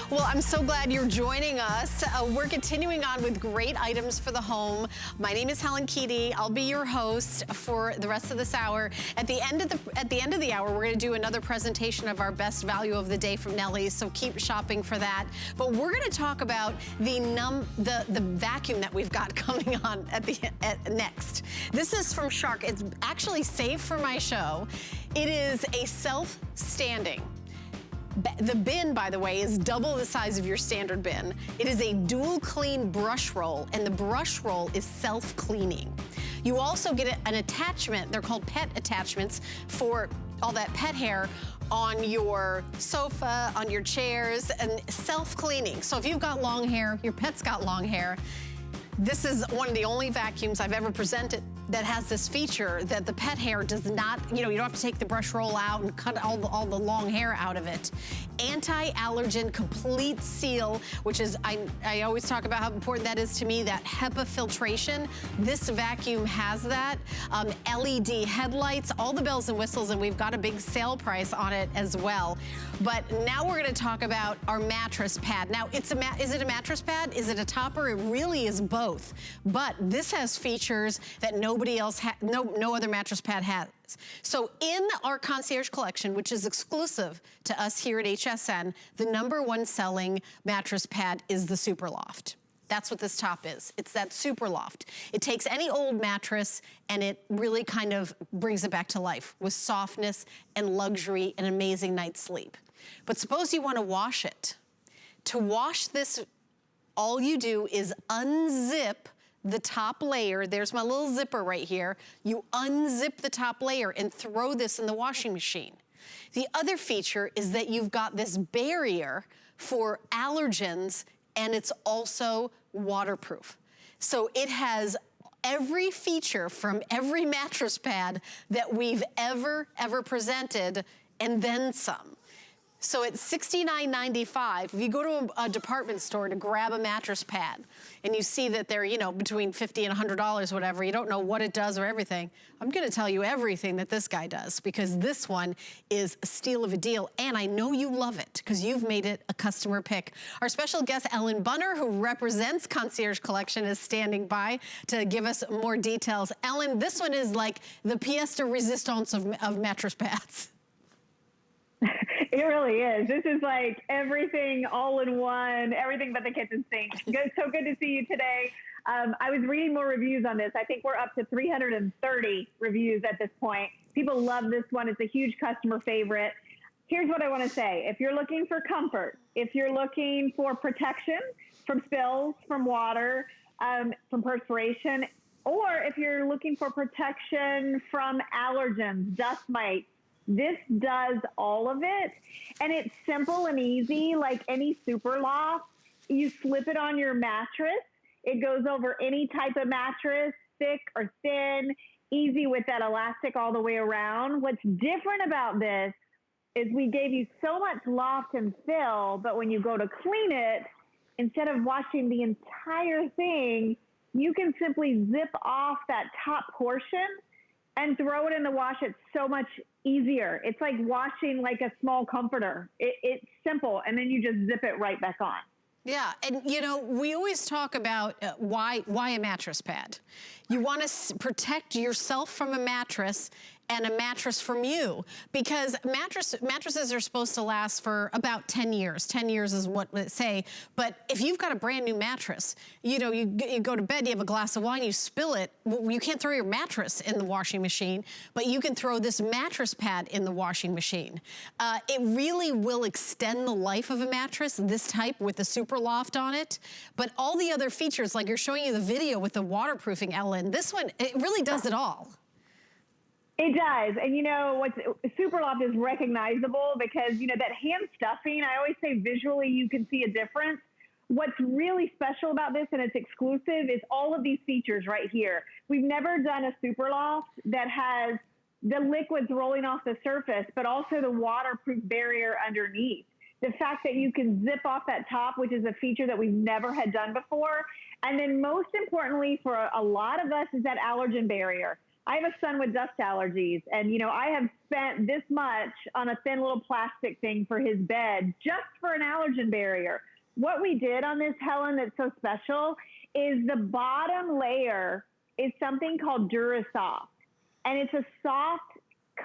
Well, I'm so glad you're joining us. We're continuing on with great items for the home. My name is Helen Keaty. I'll be your host for the rest of this hour. At the end of the hour, we're going to do another presentation of our best value of the day from Nellie. So keep shopping for that. But we're going to talk about the vacuum that we've got coming on next. This is from Shark. It's actually saved for my show. It is a self-standing. The bin, by the way, is double the size of your standard bin. It is a dual clean brush roll, and the brush roll is self-cleaning. You also get an attachment, they're called pet attachments, for all that pet hair on your sofa, on your chairs, and self-cleaning. So if you've got long hair, your pet's got long hair, this is one of the only vacuums I've ever presented that has this feature that the pet hair does not, you don't have to take the brush roll out and cut all the long hair out of it. Anti-allergen complete seal, which is, I always talk about how important that is to me, that HEPA filtration. This vacuum has that. LED headlights, all the bells and whistles, and we've got a big sale price on it as well. But now we're gonna talk about our mattress pad. Now, is it a mattress pad? Is it a topper? It really is both. But this has features that nobody else no other mattress pad has. So in our concierge collection, which is exclusive to us here at HSN, the #1 selling mattress pad is the Super Loft. That's what this top is. It's that Super Loft. It takes any old mattress and it really kind of brings it back to life with softness and luxury and amazing night's sleep. But suppose you want to wash it. To wash this, all you do is unzip the top layer. There's my little zipper right here. You unzip the top layer and throw this in the washing machine. The other feature is that you've got this barrier for allergens, and it's also waterproof. So it has every feature from every mattress pad that we've ever presented, and then some. So at $69.95, if you go to a department store to grab a mattress pad and you see that they're, between $50 and $100, whatever, you don't know what it does or everything, I'm gonna tell you everything that this guy does, because this one is a steal of a deal, and I know you love it because you've made it a customer pick. Our special guest, Ellen Bunner, who represents Concierge Collection, is standing by to give us more details. Ellen, this one is like the pièce de résistance of mattress pads. It really is. This is like everything all in one, everything but the kitchen sink. So good to see you today. I was reading more reviews on this. I think we're up to 330 reviews at this point. People love this one. It's a huge customer favorite. Here's what I want to say. If you're looking for comfort, if you're looking for protection from spills, from water, from perspiration, or if you're looking for protection from allergens, dust mites, this does all of it, and it's simple and easy, like any Super Loft. You slip it on your mattress. It goes over any type of mattress, thick or thin, easy with that elastic all the way around. What's different about this is we gave you so much loft and fill, but when you go to clean it, instead of washing the entire thing, you can simply zip off that top portion and throw it in the wash. It's so much easier. It's like washing like a small comforter. It's simple, and then you just zip it right back on. Yeah, and we always talk about why a mattress pad. You want to protect yourself from a mattress and a mattress from you, because mattresses are supposed to last for about 10 years. 10 years is what they say. But if you've got a brand new mattress, you go to bed, you have a glass of wine, you spill it, you can't throw your mattress in the washing machine, but you can throw this mattress pad in the washing machine. It really will extend the life of a mattress, this type with the Super Loft on it. But all the other features, like you're showing you the video with the waterproofing, Ellen, this one, it really does it all. It does. And what's Super Loft is recognizable because, that hand stuffing, I always say visually you can see a difference. What's really special about this, and it's exclusive, is all of these features right here. We've never done a Super Loft that has the liquids rolling off the surface, but also the waterproof barrier underneath. The fact that you can zip off that top, which is a feature that we've never had done before. And then most importantly for a lot of us is that allergen barrier. I have a son with dust allergies, and, you know, I have spent this much on a thin little plastic thing for his bed just for an allergen barrier. What we did on this, Helen, that's so special is the bottom layer is something called Durasoft, and it's a soft,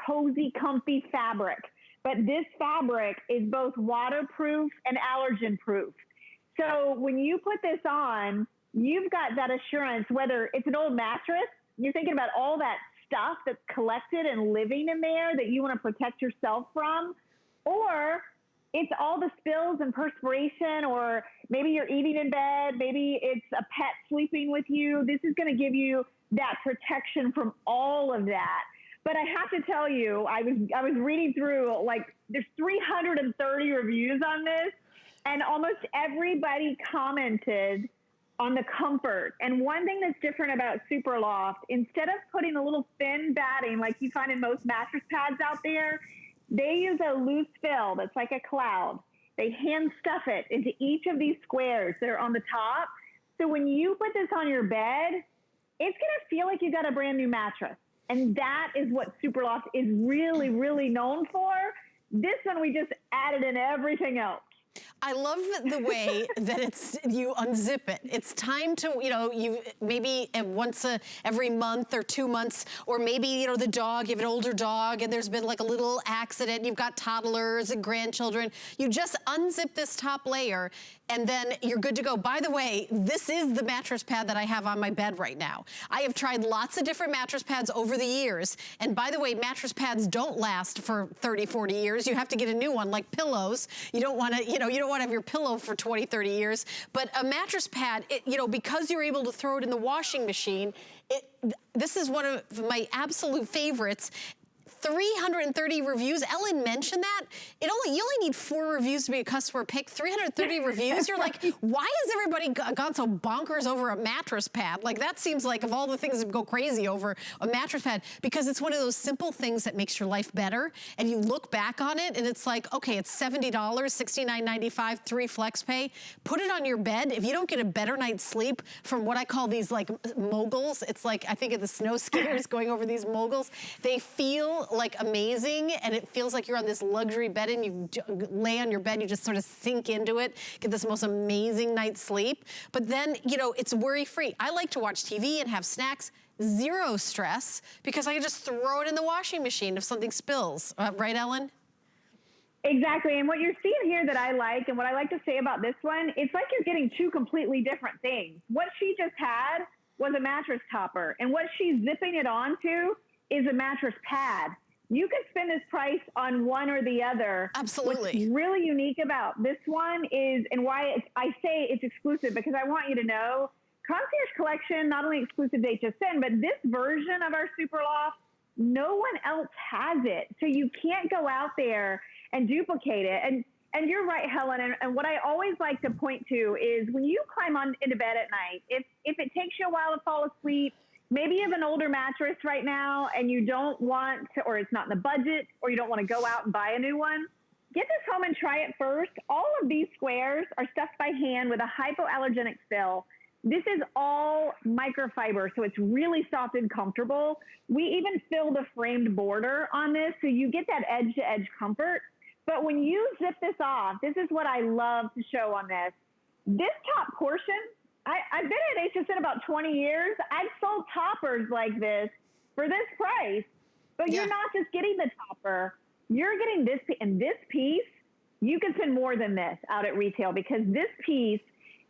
cozy, comfy fabric. But this fabric is both waterproof and allergen proof. So when you put this on, you've got that assurance, whether it's an old mattress, you're thinking about all that stuff that's collected and living in there that you want to protect yourself from, or it's all the spills and perspiration, or maybe you're eating in bed, maybe it's a pet sleeping with you. This is going to give you that protection from all of that. But I have to tell you, I was reading through, like, there's 330 reviews on this, and almost everybody commented on the comfort. And one thing that's different about Super Loft, instead of putting a little thin batting like you find in most mattress pads out there, they use a loose fill that's like a cloud. They hand stuff it into each of these squares that are on the top. So when you put this on your bed, it's going to feel like you got a brand new mattress. And that is what Super Loft is really, really known for. This one, we just added in everything else. I love the way that you unzip it. It's time to, you know, you maybe every month or 2 months, or maybe, you know, the dog, you have an older dog and there's been like a little accident, you've got toddlers and grandchildren. You just unzip this top layer and then you're good to go. By the way, this is the mattress pad that I have on my bed right now. I have tried lots of different mattress pads over the years. And by the way, mattress pads don't last for 30, 40 years. You have to get a new one, like pillows. You don't want to, you know, you don't want to have your pillow for 20, 30 years. But a mattress pad, you know, because you're able to throw it in the washing machine, this is one of my absolute favorites. 330 reviews. Ellen mentioned that. You only need 4 reviews to be a customer pick. 330 reviews. You're like, why has everybody gone so bonkers over a mattress pad? Like, that seems like, of all the things that go crazy over a mattress pad, because it's one of those simple things that makes your life better. And you look back on it and it's like, okay, it's $70, $69.95, 3 flex pay. Put it on your bed. If you don't get a better night's sleep from what I call these like moguls, it's like, I think of the snow skiers going over these moguls. They feel like amazing, and it feels like you're on this luxury bed and you lay on your bed, you just sort of sink into it, get this most amazing night's sleep. But then, you know, it's worry-free. I like to watch TV and have snacks, 0 stress, because I can just throw it in the washing machine if something spills. Right, Ellen? Exactly. And what you're seeing here that I like, and what I like to say about this one, it's like you're getting 2 completely different things. What she just had was a mattress topper, and what she's zipping it onto is a mattress pad. You could spend this price on one or the other. Absolutely. What's really unique about this one is, and why I say it's exclusive, because I want you to know, Concierge Collection, not only exclusive to HSN, but this version of our Super Loft, no one else has it. So you can't go out there and duplicate it. And you're right, Helen, and what I always like to point to is when you climb into bed at night, if it takes you a while to fall asleep, maybe you have an older mattress right now and you don't want to, or it's not in the budget, or you don't want to go out and buy a new one, get this home and try it first. All of these squares are stuffed by hand with a hypoallergenic fill. This is all microfiber, so it's really soft and comfortable. We even fill the framed border on this, so you get that edge-to-edge comfort. But when you zip this off, this is what I love to show on this. This top portion, I've been at HSN about 20 years. I've sold toppers like this for this price, but You're not just getting the topper. You're getting this, and this piece, you can spend more than this out at retail, because this piece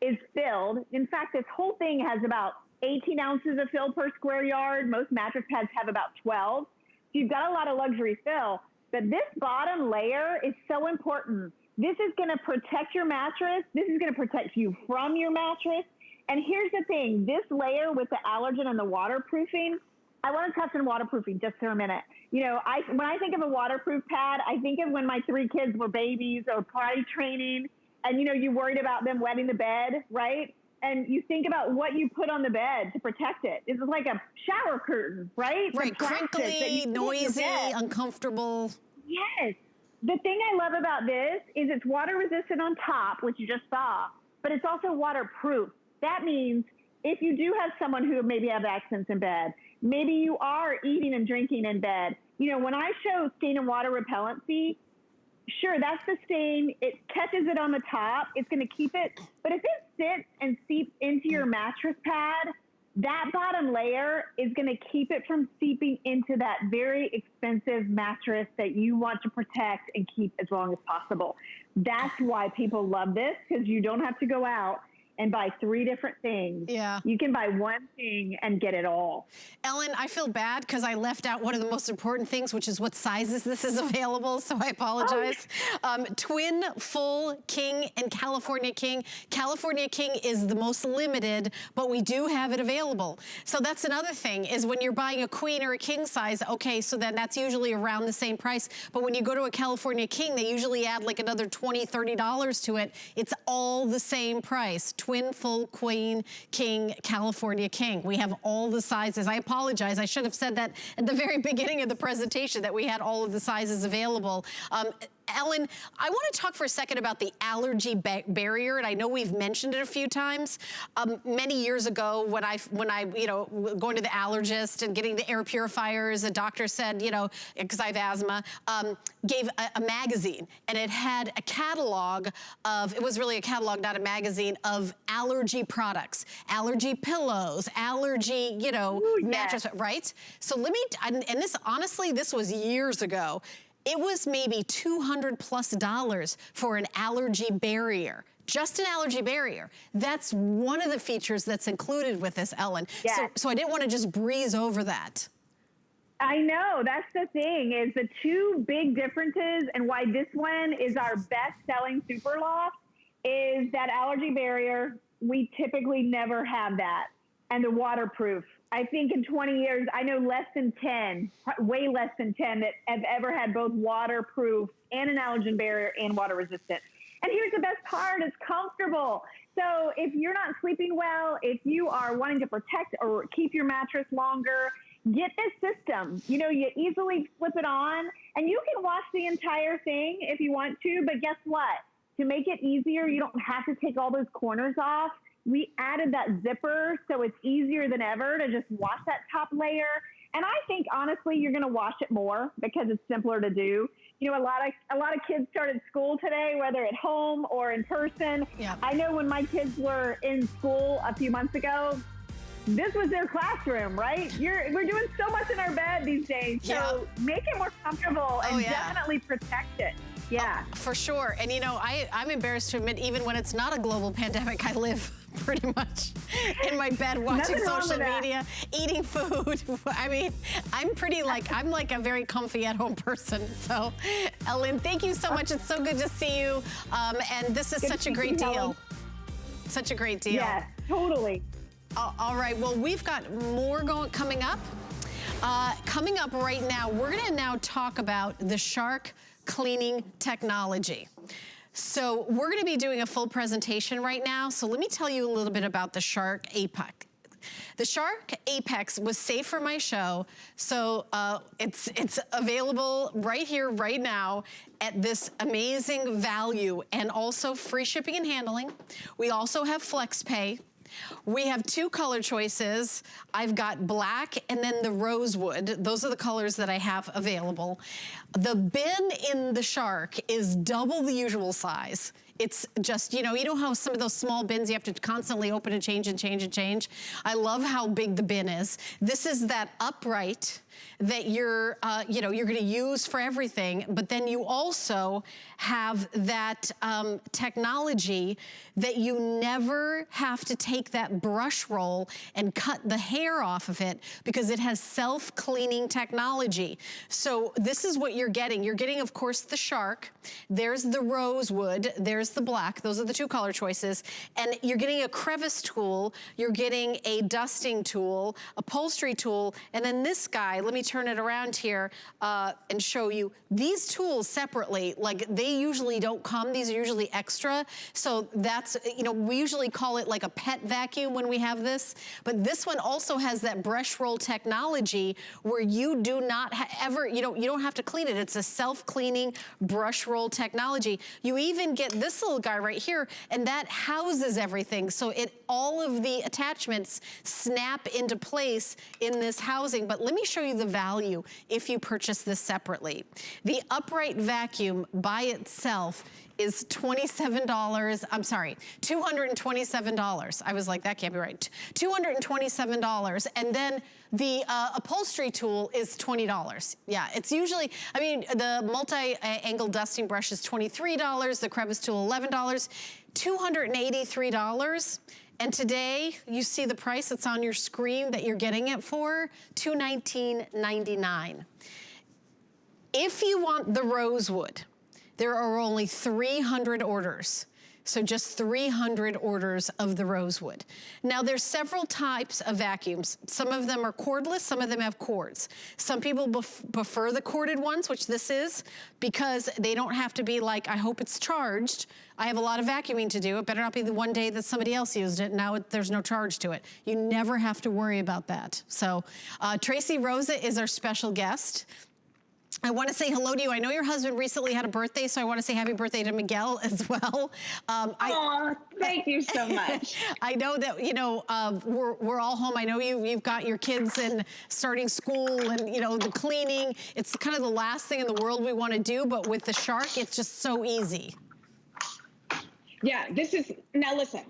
is filled. In fact, this whole thing has about 18 ounces of fill per square yard. Most mattress pads have about 12. So you've got a lot of luxury fill, but this bottom layer is so important. This is going to protect your mattress. This is going to protect you from your mattress. And here's the thing, this layer with the allergen and the waterproofing, I want to touch on waterproofing just for a minute. You know, when I think of a waterproof pad, I think of when my 3 kids were babies or potty training, and, you know, you worried about them wetting the bed, right? And you think about what you put on the bed to protect it. It's like a shower curtain, right? Right, crinkly, noisy, uncomfortable. Yes. The thing I love about this is it's water resistant on top, which you just saw, but it's also waterproof. That means if you do have someone who maybe have accidents in bed, Maybe you are eating and drinking in bed. You know, when I show stain and water repellency, sure, that's the stain. It catches it on the top. It's going to keep it. But if it sits and seeps into your mattress pad, that bottom layer is going to keep it from seeping into that very expensive mattress that you want to protect and keep as long as possible. That's why people love this, because you don't have to go out and buy 3 different things. Yeah. You can buy one thing and get it all. Ellen, I feel bad because I left out one of the most important things, which is what sizes this is available, so I apologize. Twin, full, king, and California king. California king is the most limited, but we do have it available. So that's another thing, is when you're buying a queen or a king size, okay, so then that's usually around the same price, but when you go to a California king, they usually add like another $20, $30 to it. It's all the same price. Twin, full, queen, king, California king. We have all the sizes. I apologize. I should have said that at the very beginning of the presentation, that we had all of the sizes available. Ellen, I want to talk for a second about the allergy barrier, and I know we've mentioned it a few times. Many years ago, when I, you know, going to the allergist and getting the air purifiers, the doctor said, you know, because I have asthma, gave a magazine, and it had a catalog of, it was really a catalog, not a magazine, of allergy products, allergy pillows, allergy, you know, mattress, right? So let me, and this, honestly, this was years ago. It was maybe $200+ for an allergy barrier, just an allergy barrier. That's one of the features that's included with this, Ellen. Yes. So I didn't want to just breeze over that. I know, that's the thing, is the 2 big differences and why this one is our best-selling Super Loft is that allergy barrier. We typically never have that. And the waterproof. I think in 20 years, I know less than 10, way less than 10 that have ever had both waterproof and an allergen barrier and water resistant. And here's the best part, it's comfortable. So if you're not sleeping well, if you are wanting to protect or keep your mattress longer, get this system. You know, you easily flip it on and you can wash the entire thing if you want to, but guess what? To make it easier, you don't have to take all those corners off. We added that zipper, so it's easier than ever to just wash that top layer. And I think, honestly, you're going to wash it more because it's simpler to do. You know, a lot of kids started school today, whether at home or in person. Yeah. I know when my kids were in school a few months ago, this was their classroom, right? We're doing so much in our bed these days. So make it more comfortable and definitely protect it. Yeah. Oh, for sure. And, you know, I'm embarrassed to admit, even when it's not a global pandemic, I live pretty much in my bed watching social media, eating food. I mean, I'm like a very comfy at-home person. So, Ellen, thank you so much. It's so good to see you. And this is such a great deal. Such a great deal. Yeah, totally. All right. Well, we've got more coming up. Coming up right now, we're going to now talk about the Shark cleaning technology. So we're going to be doing a full presentation right now. So let me tell you a little bit about the Shark Apex. The Shark Apex was saved for my show, so it's available right here, right now, at this amazing value, and also free shipping and handling. We also have FlexPay. We have 2 color choices. I've got black and then the rosewood. Those are the colors that I have available. The bin in the Shark is double the usual size. It's just, you know how some of those small bins you have to constantly open and change and change and change. I love how big the bin is. This is that upright that you're going to use for everything, but then you also have that technology that you never have to take that brush roll and cut the hair off of it because it has self-cleaning technology. So this is what you're getting. You're getting, of course, the Shark. There's the rosewood. There's the black. Those are the 2 color choices. And you're getting a crevice tool. You're getting a dusting tool, upholstery tool, and then this guy, let me turn it around here and show you these tools separately. Like, they usually don't come, these are usually extra. So that's, you know, we usually call it like a pet vacuum when we have this, but this one also has that brush roll technology where you do not ever, you don't have to clean it. It's a self-cleaning brush roll technology. You even get this little guy right here, and that houses everything. So all of the attachments snap into place in this housing. But let me show you the value if you purchase this separately. The upright vacuum by itself is $27, I'm sorry, $227. I was like, that can't be right. $227, and then the upholstery tool is $20. Yeah, it's usually, I mean, the multi-angle dusting brush is $23, the crevice tool $11, $283. And today, you see the price that's on your screen that you're getting it for, $219.99. If you want the rosewood, there are only 300 orders. So just 300 orders of the rosewood. Now there's several types of vacuums. Some of them are cordless, some of them have cords. Some people prefer the corded ones, which this is, because they don't have to be like, I hope it's charged. I have a lot of vacuuming to do. It better not be the one day that somebody else used it. Now there's no charge to it. You never have to worry about that. So Tracy Rosa is our special guest. I want to say hello to you. I know your husband recently had a birthday, so I want to say happy birthday to Miguel as well. Aw, thank you so much. I know that, you know, we're all home. I know you've got your kids and starting school and, you know, the cleaning. It's kind of the last thing in the world we want to do, but with the Shark, it's just so easy. Yeah, now listen,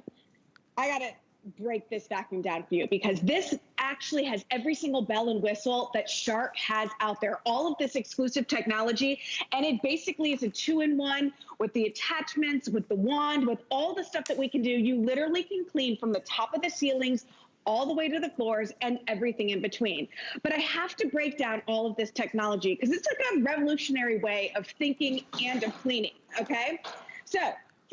I got to break this vacuum down for you because this actually has every single bell and whistle that Shark has out there, all of this exclusive technology, and it basically is a 2-in-1 with the attachments, with the wand, with all the stuff that we can do. You literally can clean from the top of the ceilings all the way to the floors and everything in between. But I have to break down all of this technology because it's like a revolutionary way of thinking and of cleaning, okay? So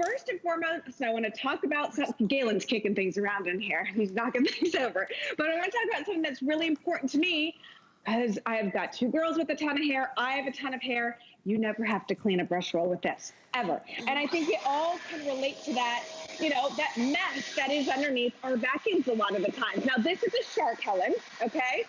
first and foremost, I want to talk about something. Galen's kicking things around in here. He's knocking things over. But I want to talk about something that's really important to me because I have got 2 girls with a ton of hair. I have a ton of hair. You never have to clean a brush roll with this, ever. And I think we all can relate to that, you know, that mess that is underneath our vacuums a lot of the times. Now, this is a Shark, Helen, okay?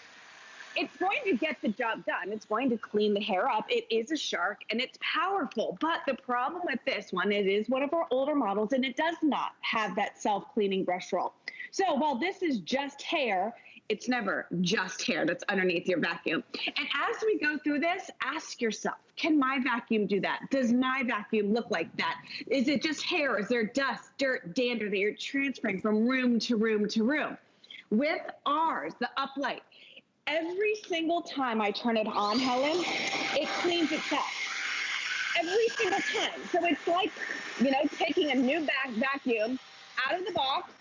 It's going to get the job done. It's going to clean the hair up. It is a Shark and it's powerful. But the problem with this one, it is one of our older models and it does not have that self-cleaning brush roll. So while this is just hair, it's never just hair that's underneath your vacuum. And as we go through this, ask yourself, can my vacuum do that? Does my vacuum look like that? Is it just hair? Is there dust, dirt, dander that you're transferring from room to room to room? With ours, the uplight, every single time I turn it on, Helen, it cleans itself. Every single time. So it's like, you know, taking a new vacuum out of the box,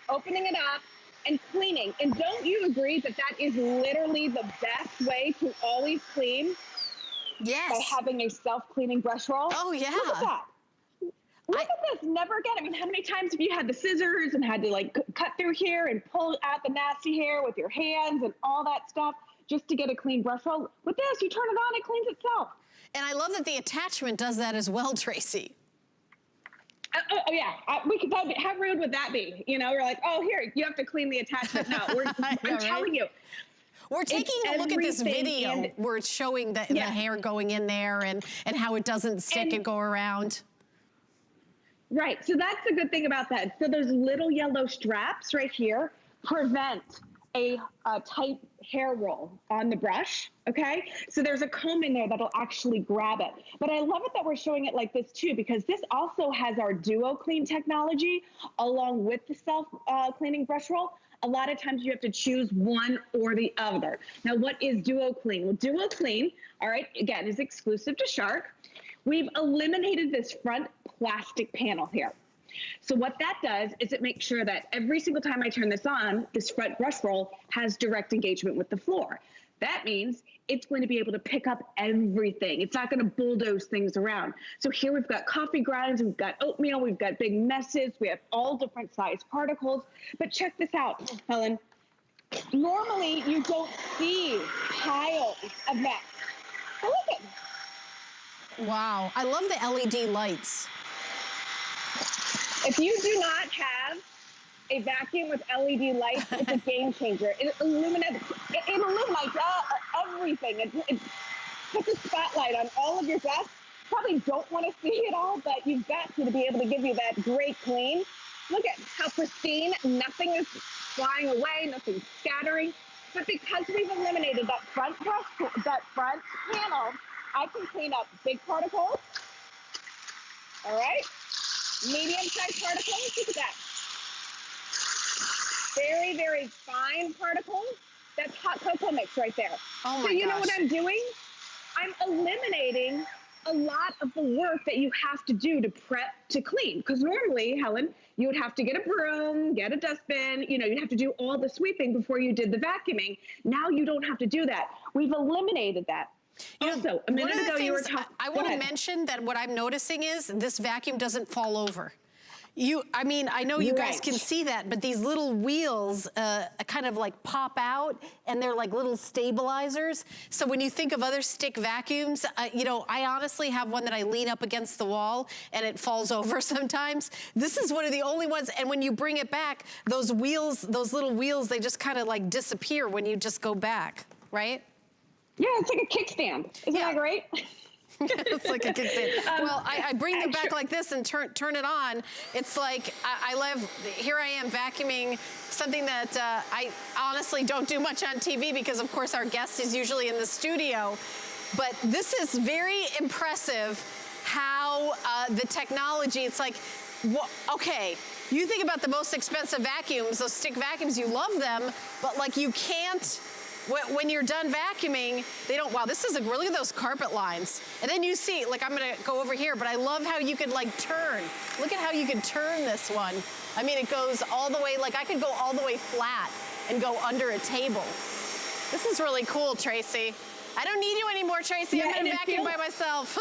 opening it up, and cleaning. And don't you agree that that is literally the best way to always clean? Yes. By having a self-cleaning brush roll? Oh, yeah. Look at that. Look at this, never again. I mean, how many times have you had the scissors and had to like cut through here and pull out the nasty hair with your hands and all that stuff just to get a clean brush roll? With this, you turn it on, it cleans itself. And I love that the attachment does that as well, Tracy. Oh yeah, we could. How rude would that be? You know, we're like, oh, here, you have to clean the attachment. No, I'm telling you. We're taking a look at this video where it's showing the hair going in there and how it doesn't stick and go around. Right, so that's the good thing about that. So those little yellow straps right here prevent a tight hair roll on the brush, okay? So there's a comb in there that'll actually grab it. But I love it that we're showing it like this too, because this also has our Duo Clean technology along with the self-cleaning brush roll. A lot of times you have to choose one or the other. Now, what is Duo Clean? Well, Duo Clean, all right, again, is exclusive to Shark. We've eliminated this front plastic panel here. So what that does is it makes sure that every single time I turn this on, this front brush roll has direct engagement with the floor. That means it's going to be able to pick up everything. It's not going to bulldoze things around. So here we've got coffee grinds, we've got oatmeal, we've got big messes, we have all different size particles. But check this out, Helen. Normally, you don't see piles of mess. But look at. Wow, I love the LED lights. If you do not have a vacuum with LED lights, it's a game changer. It illuminates everything. It puts a spotlight on all of your dust. Probably don't want to see it all, but you've got to be able to give you that great clean. Look at how pristine, nothing is flying away, nothing's scattering. But because we've eliminated that front panel, I can clean up big particles, all right? Medium-sized particles, look at that. Very, very fine particles. That's hot cocoa mix right there. Oh my So you gosh. know what I'm doing? I'm eliminating a lot of the work that you have to do to prep to clean. Because normally, Helen, you would have to get a broom, get a dustbin, you'd have to do all the sweeping before you did the vacuuming. Now you don't have to do that. We've eliminated that. Also, a minute ago you were talking. I want to mention that what I'm noticing is this vacuum doesn't fall over. I know you guys can see that, but these little wheels kind of like pop out, and they're like little stabilizers. So when you think of other stick vacuums, I honestly have one that I lean up against the wall and it falls over sometimes. This is one of the only ones, and when you bring it back, those wheels, those little wheels, they just kind of like disappear when you just go back, right? Yeah, it's like a kickstand. Isn't that great? It's like a kickstand. Well, I bring them back like this and turn it on. It's like, I love, here I am vacuuming something that I honestly don't do much on TV because of course our guest is usually in the studio. But this is very impressive how the technology, it's like, okay, you think about the most expensive vacuums, those stick vacuums, you love them, but like you can't, when you're done vacuuming, they don't, wow, this is look at those carpet lines. And then you see, like I'm gonna go over here, but I love how you could like turn. Look at how you could turn this one. I mean, it goes all the way, like I could go all the way flat and go under a table. This is really cool, Tracy. I don't need you anymore, Tracy. I'm gonna vacuum by myself.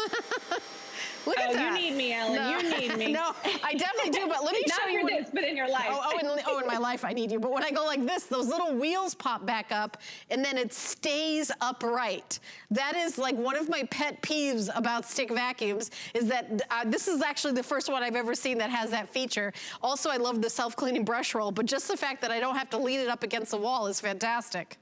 Look at that. You need me, Ellen. No. You need me. No, I definitely do, but let me show you. Not for this, but in your life. In my life I need you. But when I go like this, those little wheels pop back up and then it stays upright. That is like one of my pet peeves about stick vacuums is that this is actually the first one I've ever seen that has that feature. Also, I love the self-cleaning brush roll, but just the fact that I don't have to lean it up against the wall is fantastic.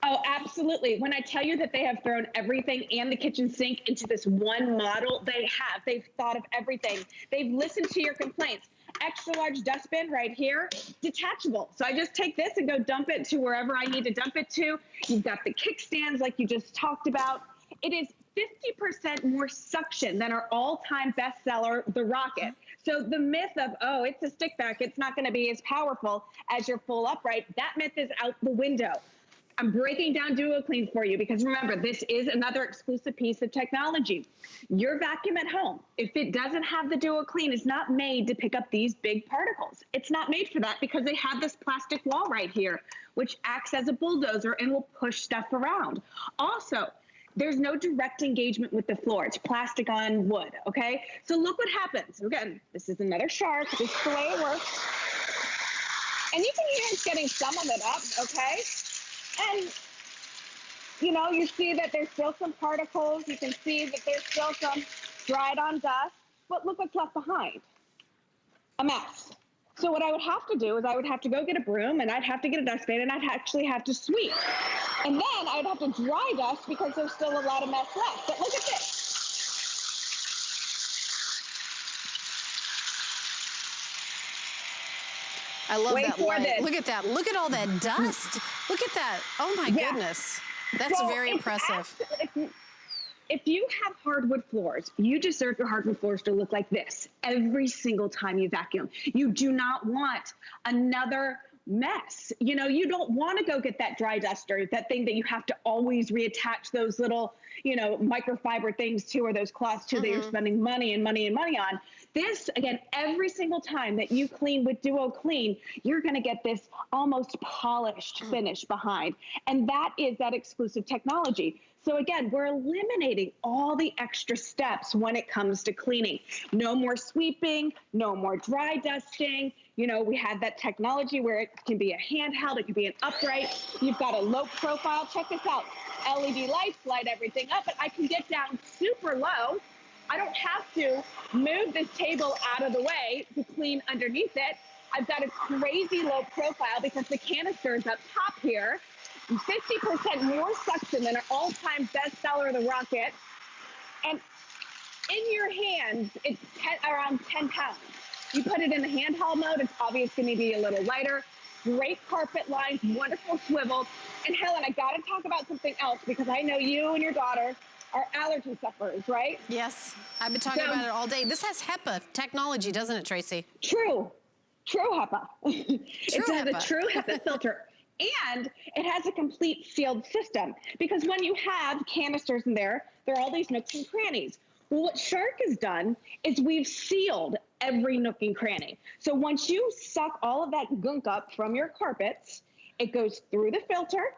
Oh, absolutely. When I tell you that they have thrown everything and the kitchen sink into this one model, they have. They've thought of everything. They've listened to your complaints. Extra large dustbin right here, detachable. So I just take this and go dump it to wherever I need to dump it to. You've got the kickstands like you just talked about. It is 50% more suction than our all-time bestseller, the Rocket. So the myth of, oh, it's a stick vac, it's not going to be as powerful as your full upright, that myth is out the window. I'm breaking down Duo Clean for you because remember, this is another exclusive piece of technology. Your vacuum at home, if it doesn't have the Duo Clean, it's not made to pick up these big particles. It's not made for that because they have this plastic wall right here, which acts as a bulldozer and will push stuff around. Also, there's no direct engagement with the floor. It's plastic on wood, okay? So look what happens. Again, this is another shark. This is the way it works. And you can hear it's getting some of it up, okay? And, you see that there's still some particles. You can see that there's still some dried on dust. But look what's left behind. A mess. So what I would have to do is I would have to go get a broom, and I'd have to get a dustpan, and I'd actually have to sweep. And then I'd have to dry dust because there's still a lot of mess left. But look at this. I love that light. Look at that. Look at all that dust. Look at that. Oh my goodness. That's very impressive. If you have hardwood floors, you deserve your hardwood floors to look like this every single time you vacuum. You do not want another mess. You don't want to go get that dry duster, that thing that you have to always reattach those little, microfiber things to, or those cloths to, that you're spending money and money and money on. This, again, every single time that you clean with Duo Clean, you're going to get this almost polished finish behind. And that is that exclusive technology. So again, we're eliminating all the extra steps when it comes to cleaning. No more sweeping, no more dry dusting. You know, we had that technology where it can be a handheld, it can be an upright. You've got a low profile. Check this out. LED lights light everything up, but I can get down super low. I don't have to move this table out of the way to clean underneath it. I've got a crazy low profile because the canister is up top here. 50% more suction than our all-time bestseller, the Rocket. And in your hands, it's around 10 pounds. You put it in the handheld mode, it's obviously going to be a little lighter. Great carpet lines, wonderful swivel. And Helen, I got to talk about something else because I know you and your daughter are allergy sufferers, right? Yes, I've been talking about it all day. This has HEPA technology, doesn't it, Tracy? True HEPA. It has a true HEPA filter. And it has a complete sealed system because when you have canisters in there, there are all these nooks and crannies. Well, what Shark has done is we've sealed every nook and cranny. So once you suck all of that gunk up from your carpets, it goes through the filter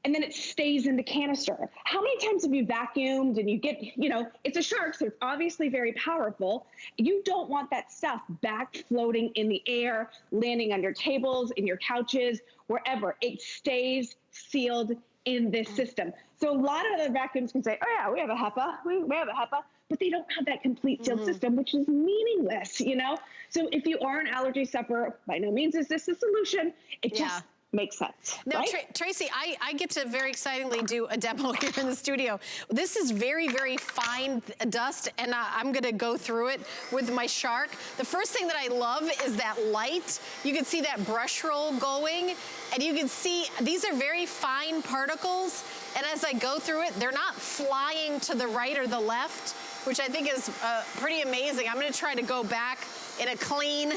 and then it stays in the canister. How many times have you vacuumed and you get, you know, it's a Shark, so it's obviously very powerful. You don't want that stuff back floating in the air, landing under tables, in your couches, wherever. It stays sealed in this system. So a lot of other vacuums can say, oh yeah, we have a HEPA, we have a HEPA, but they don't have that complete sealed system, which is meaningless, you know? So if you are an allergy sufferer, by no means is this a solution. It just makes sense. Now, right? Tracy, I get to very excitingly do a demo here in the studio. This is very, very fine dust, and I'm gonna go through it with my Shark. The first thing that I love is that light. You can see that brush roll going, and you can see these are very fine particles, and as I go through it, they're not flying to the right or the left, which I think is pretty amazing. I'm gonna try to go back in a clean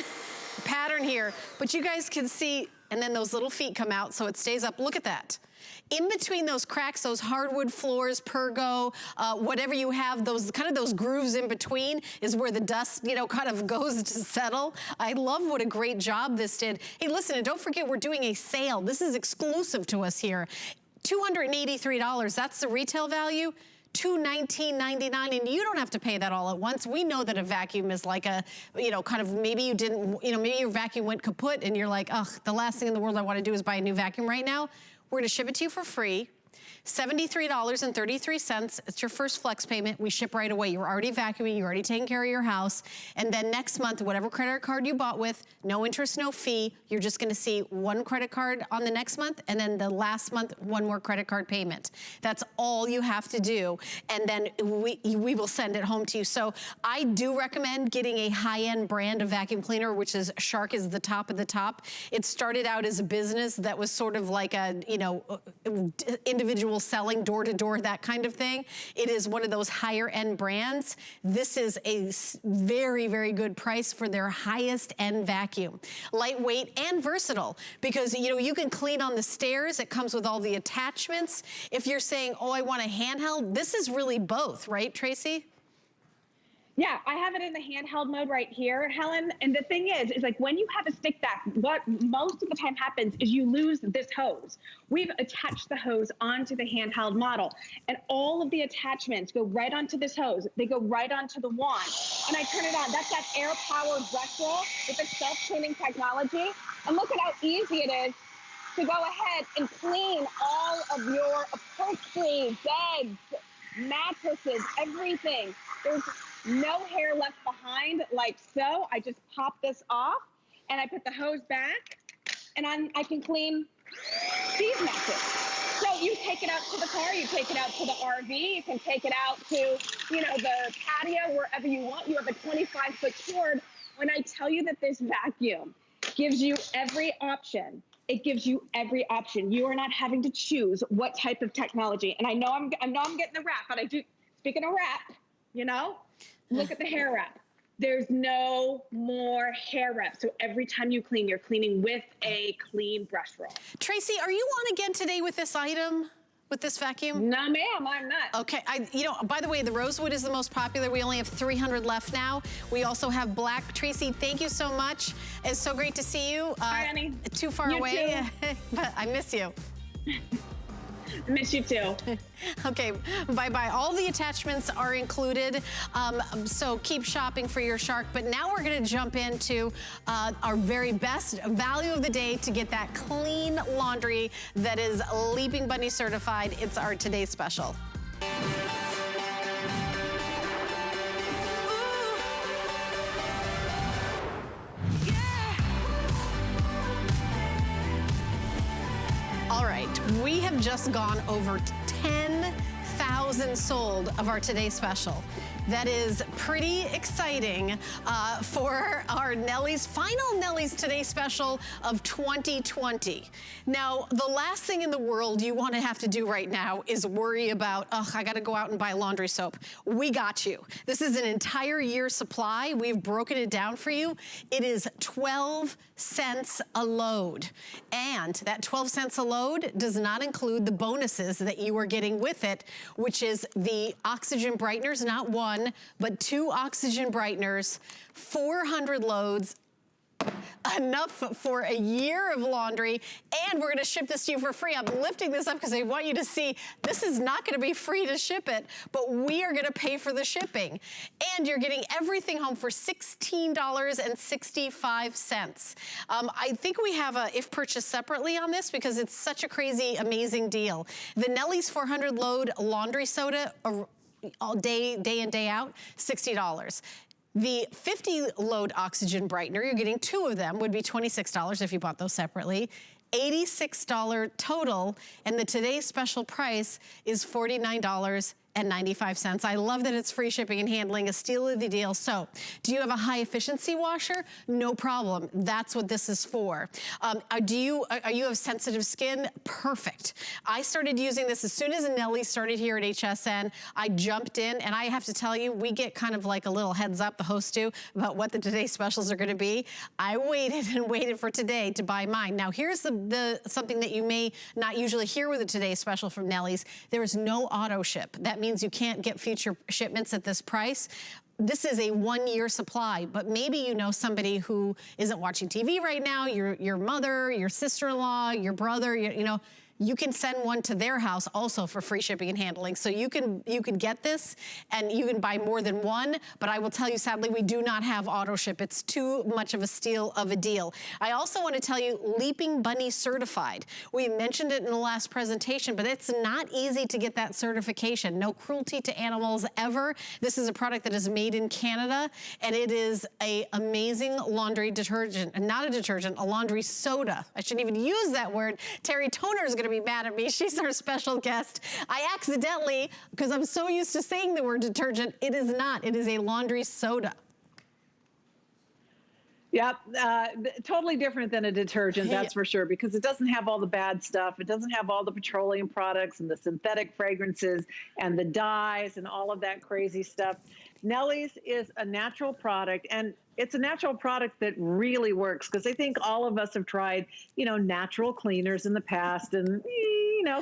pattern here, but you guys can see, and then those little feet come out so it stays up. Look at that. In between those cracks, those hardwood floors, pergo, whatever you have, those kind of those grooves in between is where the dust, you know, kind of goes to settle. I love what a great job this did. Hey, listen, and don't forget we're doing a sale. This is exclusive to us here. $283, that's the retail value. $219.99, and you don't have to pay that all at once. We know that a vacuum is like a, you know, kind of maybe you didn't, you know, maybe your vacuum went kaput and you're like, ugh, the last thing in the world I want to do is buy a new vacuum right now. We're going to ship it to you for free. $73.33. It's your first flex payment. We ship right away. You're already vacuuming. You're already taking care of your house. And then next month, whatever credit card you bought with, no interest, no fee. You're just going to see one credit card on the next month, and then the last month, one more credit card payment. That's all you have to do. And then we will send it home to you. So I do recommend getting a high-end brand of vacuum cleaner, which is Shark is the top of the top. It started out as a business that was sort of like a, you know, individual selling door to door, that kind of thing. It is one of those higher end brands. This is a very, very good price for their highest end vacuum. Lightweight and versatile because, you know, you can clean on the stairs. It comes with all the attachments. If you're saying, oh, I want a handheld, this is really both, right, Tracy? Yeah, I have it in the handheld mode right here, Helen. And the thing is like when you have a stick vac, what most of the time happens is you lose this hose. We've attached the hose onto the handheld model, and all of the attachments go right onto this hose. They go right onto the wand. And I turn it on. That's that air-powered brush roll with the self-cleaning technology. And look at how easy it is to go ahead and clean all of your upholstery, beds, mattresses, everything. There's no hair left behind, like so. I just pop this off and I put the hose back, and I can clean these messes. So you take it out to the car, you take it out to the RV, you can take it out to, you know, the patio, wherever you want. You have a 25-foot cord. When I tell you that this vacuum gives you every option, it gives you every option. You are not having to choose what type of technology. And I know I'm getting the wrap, but I do. Speaking of wrap, you know. Look at the hair wrap. There's no more hair wrap. So every time you clean, you're cleaning with a clean brush roll. Tracy, are you on again today with this item, with this vacuum? No, ma'am, I'm not. Okay, you know, by the way, the rosewood is the most popular. We only have 300 left now. We also have black. Tracy, thank you so much. It's so great to see you. Hi, honey. Too far you away, too. but I miss you. Miss you too. Okay, bye-bye. All the attachments are included, so keep shopping for your Shark. But now we're gonna jump into our very best value of the day to get that clean laundry that is Leaping Bunny certified. It's our today's special. All right, we have just gone over 10,000 sold of our Today Special. That is pretty exciting for our final Nellie's Today Special of 2020. Now, the last thing in the world you want to have to do right now is worry about, oh, I got to go out and buy laundry soap. We got you. This is an entire year supply. We've broken it down for you. It is 12 cents a load. And that 12 cents a load does not include the bonuses that you are getting with it, which is the oxygen brighteners, not one, but 2 oxygen brighteners, 400 loads, enough for a year of laundry, and we're gonna ship this to you for free. I'm lifting this up because I want you to see this is not gonna be free to ship it, but we are gonna pay for the shipping. And you're getting everything home for $16.65. I think we have a if purchased separately on this because it's such a crazy, amazing deal. The Nellie's 400 load laundry soda, all day in, day out, $60. The 50 load oxygen brightener, you're getting 2 of them, would be $26 if you bought those separately. $86 total, and the today's special price is $49.95. I love that it's free shipping and handling, a steal of the deal. So, do you have a high efficiency washer? No problem. That's what this is for. Are you have sensitive skin? Perfect. I started using this as soon as Nellie started here at HSN. I jumped in, and I have to tell you, we get kind of like a little heads up, the hosts do, about what the Today Specials are going to be. I waited and waited for today to buy mine. Now, here's something that you may not usually hear with a Today Special from Nellie's. There is no auto ship. That means you can't get future shipments at this price. This is a 1-year supply, but maybe you know somebody who isn't watching TV right now, your mother, your sister-in-law, your brother, you know, you can send one to their house also for free shipping and handling. So you can get this and you can buy more than one, but I will tell you, sadly, we do not have auto ship. It's too much of a steal of a deal. I also want to tell you, Leaping Bunny certified. We mentioned it in the last presentation, but it's not easy to get that certification. No cruelty to animals ever. This is a product that is made in Canada, and it is an amazing laundry detergent, and not a detergent, a laundry soda. I shouldn't even use that word. Terry Toner is going to be mad at me. She's our special guest. I accidentally, because I'm so used to saying the word detergent, it is not. It is a laundry soda. Yep, totally different than a detergent, that's for sure, because it doesn't have all the bad stuff. It doesn't have all the petroleum products and the synthetic fragrances and the dyes and all of that crazy stuff. Nellie's is a natural product, and it's a natural product that really works, because I think all of us have tried, natural cleaners in the past, and,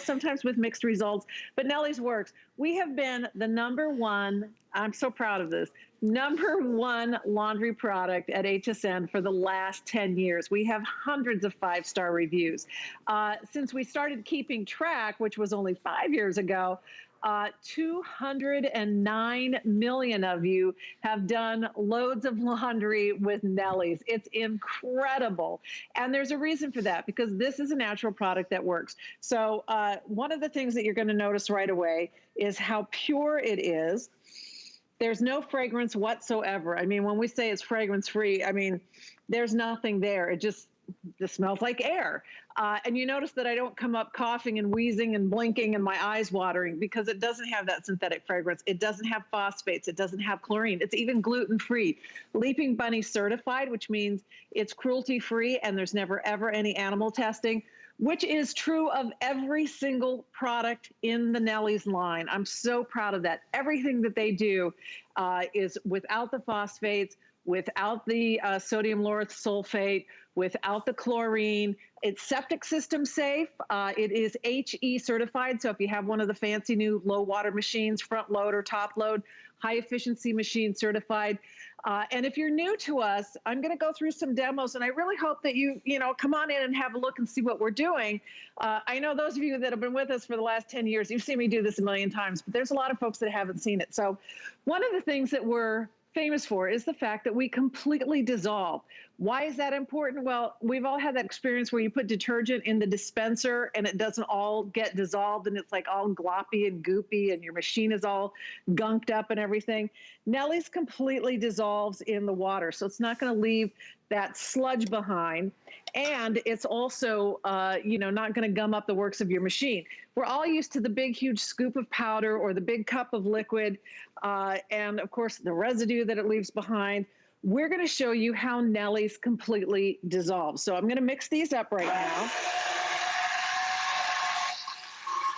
sometimes with mixed results, but Nellie's works. We have been the #1, I'm so proud of this, #1 laundry product at HSN for the last 10 years. We have hundreds of 5-star reviews. Since we started keeping track, which was only 5 years ago, 209 million of you have done loads of laundry with Nellie's. It's incredible. And there's a reason for that, because this is a natural product that works. So one of the things that you're going to notice right away is how pure it is. There's no fragrance whatsoever. I mean, when we say it's fragrance free, I mean, there's nothing there. It just smells like air. And you notice that I don't come up coughing and wheezing and blinking and my eyes watering, because it doesn't have that synthetic fragrance. It doesn't have phosphates. It doesn't have chlorine. It's even gluten-free. Leaping Bunny certified, which means it's cruelty-free and there's never, ever any animal testing, which is true of every single product in the Nellie's line. I'm so proud of that. Everything that they do is without the phosphates, without the sodium lauryl sulfate, without the chlorine. It's septic system safe. It is HE certified. So if you have one of the fancy new low water machines, front load or top load, high efficiency machine certified. And if you're new to us, I'm going to go through some demos, and I really hope that you come on in and have a look and see what we're doing. I know those of you that have been with us for the last 10 years, you've seen me do this a million times, but there's a lot of folks that haven't seen it. So one of the things that we're famous for is the fact that we completely dissolve. Why is that important? Well, we've all had that experience where you put detergent in the dispenser and it doesn't all get dissolved and it's like all gloppy and goopy and your machine is all gunked up and everything. Nellie's completely dissolves in the water, so it's not going to leave that sludge behind. And it's also, not going to gum up the works of your machine. We're all used to the big, huge scoop of powder or the big cup of liquid, and of course the residue that it leaves behind. We're going to show you how Nellie's completely dissolves. So I'm going to mix these up right now.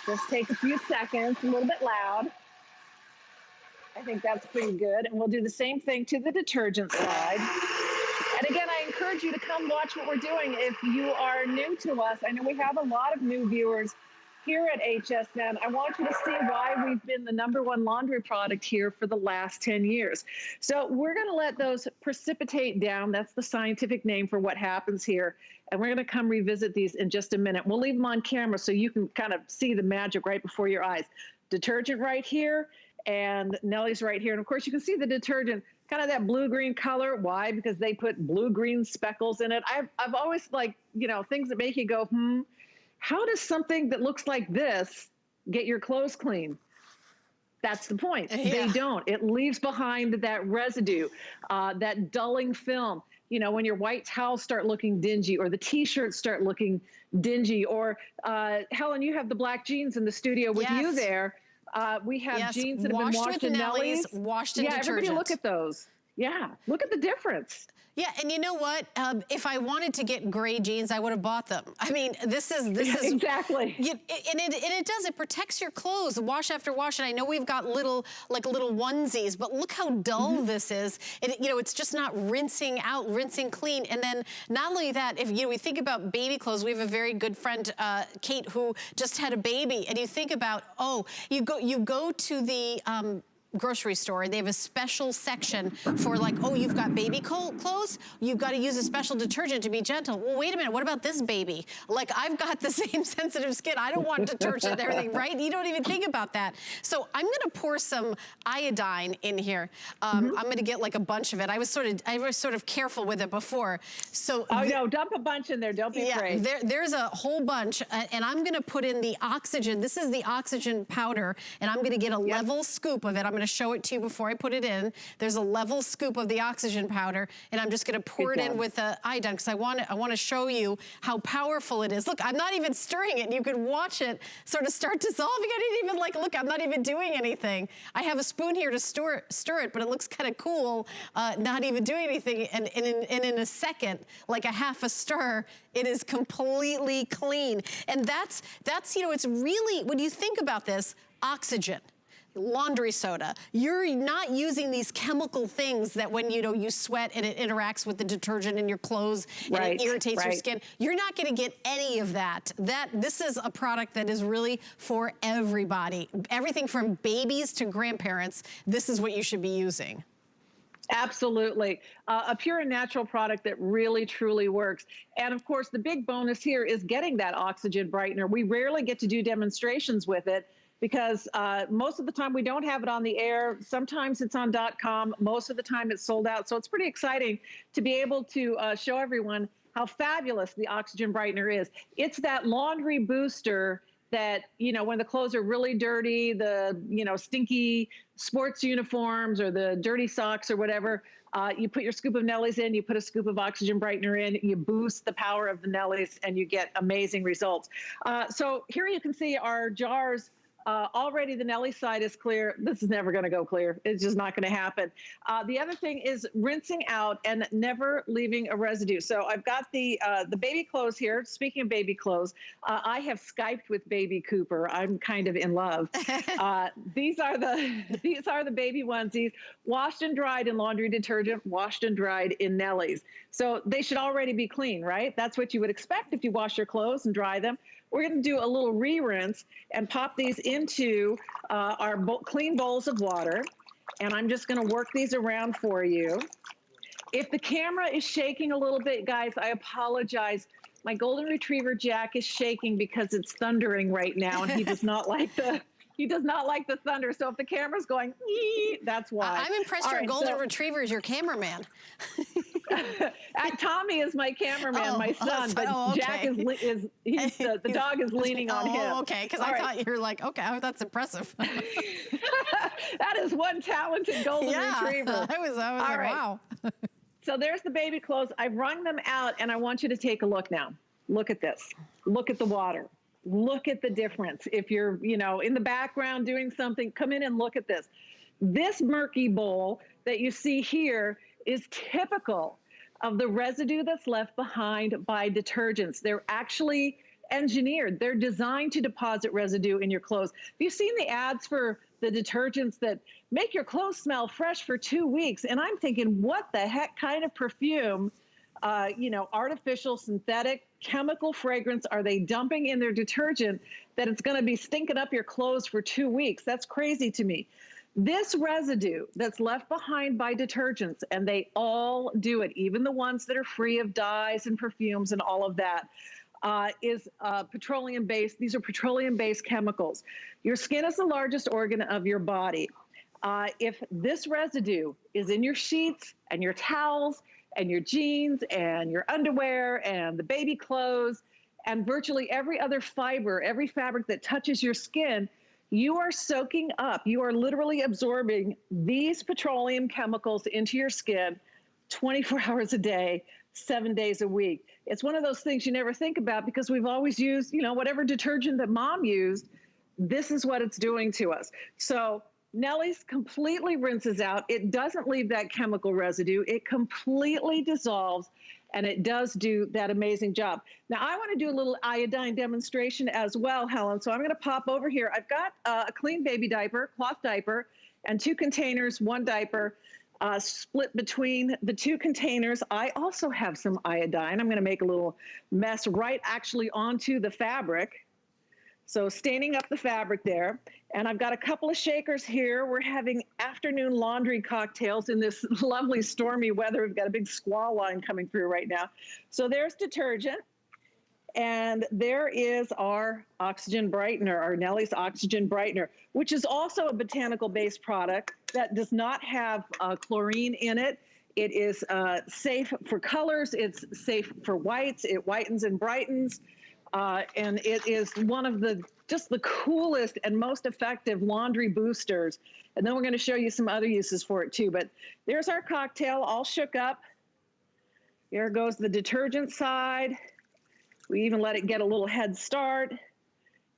Just take a few seconds, a little bit loud. I think that's pretty good. And we'll do the same thing to the detergent side. And again, I encourage you to come watch what we're doing if you are new to us. I know we have a lot of new viewers here at HSN. I want you to see why we've been the #1 laundry product here for the last 10 years. So we're going to let those precipitate down. That's the scientific name for what happens here. And we're going to come revisit these in just a minute. We'll leave them on camera so you can kind of see the magic right before your eyes. Detergent right here and Nellie's right here. And of course you can see the detergent, kind of that blue-green color. Why? Because they put blue-green speckles in it. I've always liked, things that make you go, how does something that looks like this get your clothes clean? That's the point. Yeah. They don't. It leaves behind that residue, that dulling film. When your white towels start looking dingy or the T-shirts start looking dingy, or Helen, you have the black jeans in the studio with you there. We have jeans that have been washed in Nellie's. Washed in detergent. Everybody look at those. Yeah, look at the difference. Yeah, and you know what? If I wanted to get gray jeans, I would have bought them. I mean, this is exactly. And it does. It protects your clothes, wash after wash. And I know we've got little onesies, but look how dull this is. It's just not rinsing out, rinsing clean. And then not only that, if we think about baby clothes, we have a very good friend, Kate, who just had a baby, and you think about you go to the grocery store, they have a special section for you've got baby clothes, you've got to use a special detergent to be gentle. Well, wait a minute, what about this baby? I've got the same sensitive skin. I don't want detergent and everything, right? You don't even think about that. So I'm going to pour some iodine in here. I'm going to get a bunch of it. I was sort of careful with it before. So no, dump a bunch in there. Don't be afraid. There's a whole bunch, and I'm going to put in the oxygen. This is the oxygen powder, and I'm going to get a level scoop of it. I'm going to show it to you before I put it in. There's a level scoop of the oxygen powder, and I'm just going to pour it in with the iodine because I want to show you how powerful it is. Look, I'm not even stirring it, and you can watch it sort of start dissolving. I didn't even look, I'm not even doing anything. I have a spoon here to stir it, but it looks kind of cool, not even doing anything. And in a second, like a half a stir, it is completely clean. And that's it's really, when you think about this, oxygen, laundry soda, you're not using these chemical things that when you sweat and it interacts with the detergent in your clothes and it irritates your skin. You're not going to get any of that. This is a product that is really for everybody. Everything from babies to grandparents, this is what you should be using. Absolutely. A pure and natural product that really, truly works. And of course, the big bonus here is getting that oxygen brightener. We rarely get to do demonstrations with it, because most of the time we don't have it on the air. Sometimes it's on .com. Most of the time it's sold out. So it's pretty exciting to be able to show everyone how fabulous the oxygen brightener is. It's that laundry booster that, when the clothes are really dirty, the, stinky sports uniforms or the dirty socks or whatever, you put your scoop of Nellie's in, you put a scoop of oxygen brightener in, you boost the power of the Nellie's, and you get amazing results. So here you can see our jars. Already the Nellie side is clear. This is never going to go clear. It's just not going to happen. The other thing is rinsing out and never leaving a residue. So I've got the baby clothes here. Speaking of baby clothes, I have Skyped with baby Cooper. I'm kind of in love. These are the baby onesies, washed and dried in laundry detergent, washed and dried in Nellie's. So they should already be clean, right? That's what you would expect if you wash your clothes and dry them. We're going to do a little re-rinse and pop these into our clean bowls of water. And I'm just gonna work these around for you. If the camera is shaking a little bit, guys, I apologize. My golden retriever Jack is shaking because it's thundering right now, and he does not like the thunder. So if the camera's going, ee, that's why. I'm impressed your golden retriever is your cameraman. Tommy is my cameraman, my son, but okay. Jack the dog is leaning on him. Oh, okay, because I thought you were like, okay, that's impressive. That is one talented golden retriever. I was like, wow. So there's the baby clothes. I've wrung them out, and I want you to take a look now. Look at this. Look at the water. Look at the difference. If you're, in the background doing something, come in and look at this. This murky bowl that you see here is typical of the residue that's left behind by detergents. They're actually engineered. They're designed to deposit residue in your clothes. Have you seen the ads for the detergents that make your clothes smell fresh for 2 weeks? And I'm thinking, what the heck kind of perfume, artificial, synthetic, chemical fragrance are they dumping in their detergent that it's going to be stinking up your clothes for 2 weeks? That's crazy to me. This residue that's left behind by detergents, and they all do it, even the ones that are free of dyes and perfumes and all of that, is petroleum-based. These are petroleum-based chemicals. Your skin is the largest organ of your body. If this residue is in your sheets and your towels and your jeans and your underwear and the baby clothes and virtually every other fiber, every fabric that touches your skin, you are soaking up, you are literally absorbing these petroleum chemicals into your skin 24 hours a day, 7 days a week. It's one of those things you never think about because we've always used, whatever detergent that mom used. This is what it's doing to us. So Nellie's completely rinses out. It doesn't leave that chemical residue. It completely dissolves, and it does do that amazing job. Now, I want to do a little iodine demonstration as well, Helen. So I'm going to pop over here. I've got a clean baby diaper, cloth diaper, and 2 containers, 1 diaper, split between the 2 containers. I also have some iodine. I'm going to make a little mess right actually onto the fabric. So staining up the fabric there. And I've got a couple of shakers here. We're having afternoon laundry cocktails in this lovely stormy weather. We've got a big squall line coming through right now. So there's detergent. And there is our oxygen brightener, our Nellie's oxygen brightener, which is also a botanical-based product that does not have chlorine in it. It is safe for colors. It's safe for whites. It whitens and brightens. And it is one of the coolest and most effective laundry boosters. And then we're going to show you some other uses for it too. But there's our cocktail all shook up. Here goes the detergent side. We even let it get a little head start.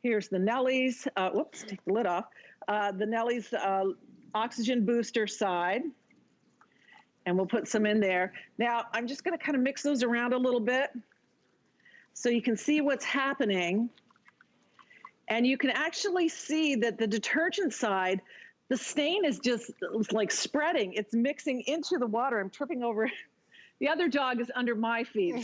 Here's the Nellie's, whoops, take the lid off. The Nellie's oxygen booster side. And we'll put some in there. Now, I'm just going to kind of mix those around a little bit, so you can see what's happening. And you can actually see that the detergent side, the stain is just like spreading. It's mixing into the water. I'm tripping over. The other dog is under my feet.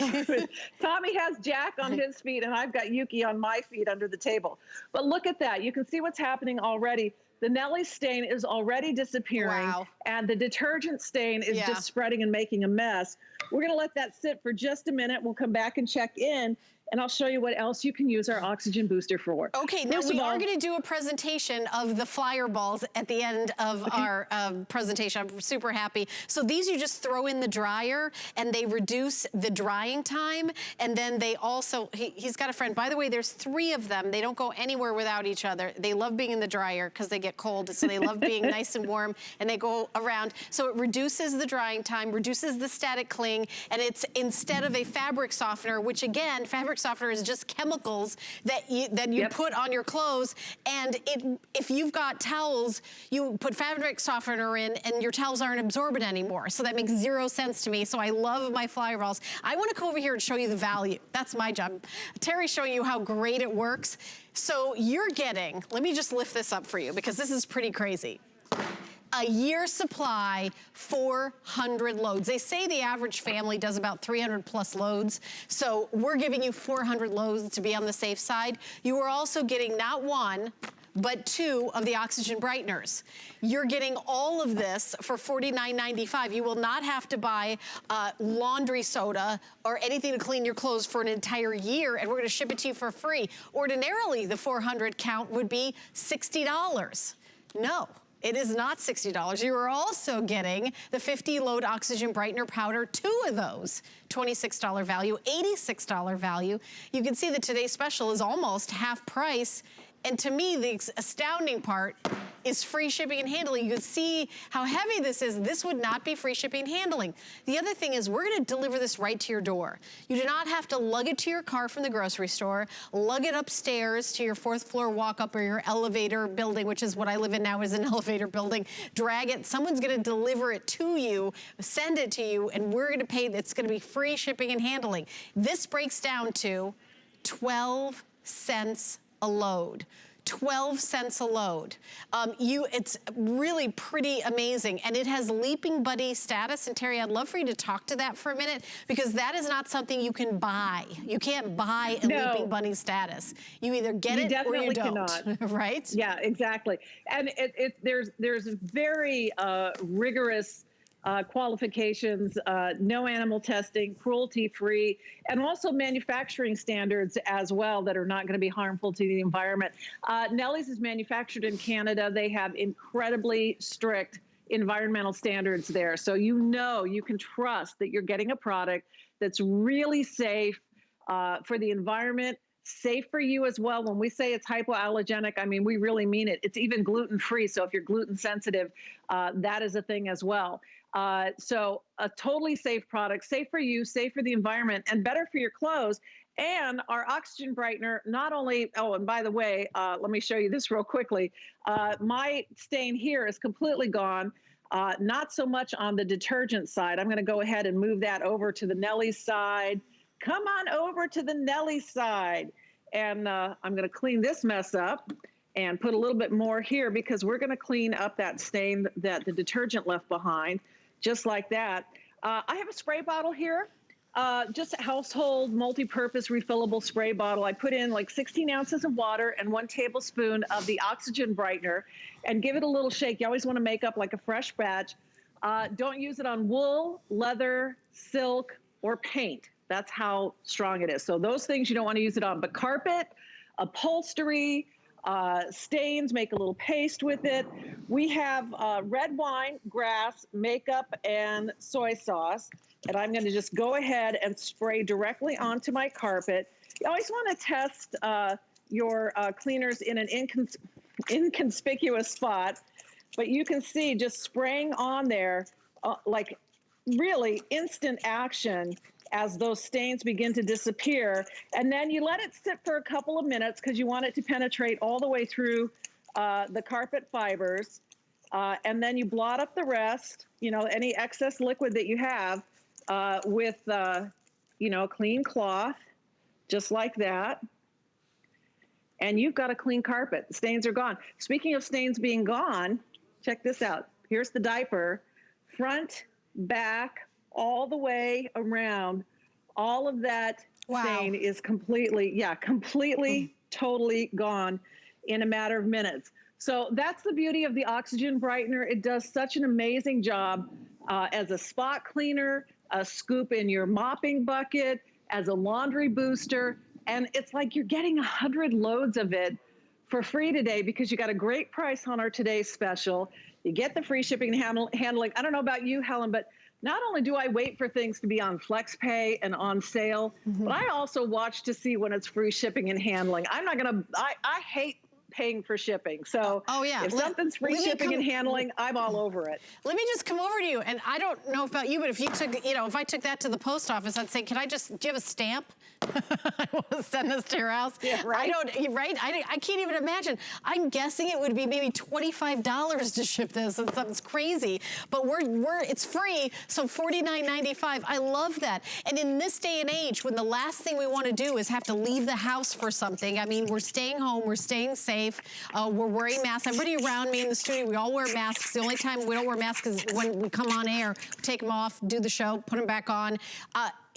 Tommy has Jack on his feet, and I've got Yuki on my feet under the table. But look at that. You can see what's happening already. The Nellie stain is already disappearing, and the detergent stain is just spreading and making a mess. We're going to let that sit for just a minute. We'll come back and check in, and I'll show you what else you can use our oxygen booster for. Okay, now we are going to do a presentation of the flyer balls at the end of our presentation. I'm super happy. So these you just throw in the dryer, and they reduce the drying time, and then they also, he's got a friend. By the way, there's 3 of them. They don't go anywhere without each other. They love being in the dryer because they get cold, so they love being nice and warm, and they go around. So it reduces the drying time, reduces the static cling, and it's instead of a fabric softener, which again, fabric softener is just chemicals that you put on your clothes, and if you've got towels, you put fabric softener in, and your towels aren't absorbent anymore. So that makes 0 sense to me. So I love my flyer balls. I want to come over here and show you the value. That's my job. Terry's showing you how great it works. So you're getting, let me just lift this up for you because this is pretty crazy. A year's supply, 400 loads. They say the average family does about 300 plus loads. So we're giving you 400 loads to be on the safe side. You are also getting not 1, but 2 of the oxygen brighteners. You're getting all of this for $49.95. You will not have to buy laundry soda or anything to clean your clothes for an entire year, and we're gonna ship it to you for free. Ordinarily, the 400 count would be $60. No. It is not $60. You are also getting the 50 load oxygen brightener powder, 2 of those, $26 value, $86 value. You can see that today's special is almost half price. And to me, the astounding part is free shipping and handling. You can see how heavy this is. This would not be free shipping and handling. The other thing is we're gonna deliver this right to your door. You do not have to lug it to your car from the grocery store, lug it upstairs to your 4th floor walk up or your elevator building, which is what I live in now, is an elevator building. Drag it, someone's gonna deliver it to you, send it to you, and we're gonna pay, it's gonna be free shipping and handling. This breaks down to 12 cents a load. 12 cents a load. It's really pretty amazing, and it has Leaping Buddy status. And Terry, I'd love for you to talk to that for a minute, because that is not something you can buy. You can't buy a Leaping Buddy status. You either get it or you don't. Cannot. Right? Yeah, exactly. And there's very rigorous qualifications, no animal testing, cruelty-free, and also manufacturing standards as well that are not going to be harmful to the environment. Nellie's is manufactured in Canada. They have incredibly strict environmental standards there. So you can trust that you're getting a product that's really safe for the environment, safe for you as well. When we say it's hypoallergenic, I mean, we really mean it. It's even gluten-free. So if you're gluten sensitive, that is a thing as well. So a totally safe product, safe for you, safe for the environment, and better for your clothes. And our oxygen brightener, not only, oh, and by the way, let me show you this real quickly. My stain here is completely gone. Not so much on the detergent side. I'm going to go ahead and move that over to the Nellie side. Come on over to the Nellie side. And I'm going to clean this mess up and put a little bit more here, because we're going to clean up that stain that the detergent left behind, just like that. I have a spray bottle here, just a household multi-purpose refillable spray bottle. I put in like 16 ounces of water and 1 tablespoon of the oxygen brightener and give it a little shake. You always want to make up like a fresh batch. Don't use it on wool, leather, silk, or paint. That's how strong it is. So those things you don't want to use it on, but carpet, upholstery, stains, make a little paste with it. We have red wine, grass, makeup, and soy sauce. And I'm going to just go ahead and spray directly onto my carpet. You always want to test your cleaners in an inconspicuous spot, but you can see just spraying on there, like really instant action as those stains begin to disappear. And then you let it sit for a couple of minutes, because you want it to penetrate all the way through the carpet fibers. And then you blot up the rest, any excess liquid that you have with, a clean cloth, just like that. And you've got a clean carpet. The stains are gone. Speaking of stains being gone, check this out. Here's the diaper, front, back, all the way around. All of that stain is completely, totally gone in a matter of minutes. So that's the beauty of the oxygen brightener. It does such an amazing job as a spot cleaner, a scoop in your mopping bucket, as a laundry booster. And it's like you're getting 100 loads of it for free today, because you got a great price on our today's special. You get the free shipping and handling. I don't know about you, Helen, but not only do I wait for things to be on FlexPay and on sale, but I also watch to see when it's free shipping and handling. I hate paying for shipping. So if something's free shipping and handling, I'm all over it. Let me just come over to you. And I don't know about you, but if you took, if I took that to the post office, I'd say, do you have a stamp? I want to send this to your house. Yeah, right. I can't even imagine. I'm guessing it would be maybe $25 to ship this, and something's crazy. But it's free, so $49.95. I love that. And in this day and age, when the last thing we want to do is have to leave the house for something. I mean, we're staying home, we're staying safe, we're wearing masks. Everybody around me in the studio, we all wear masks. The only time we don't wear masks is when we come on air. We take them off, do the show, put them back on.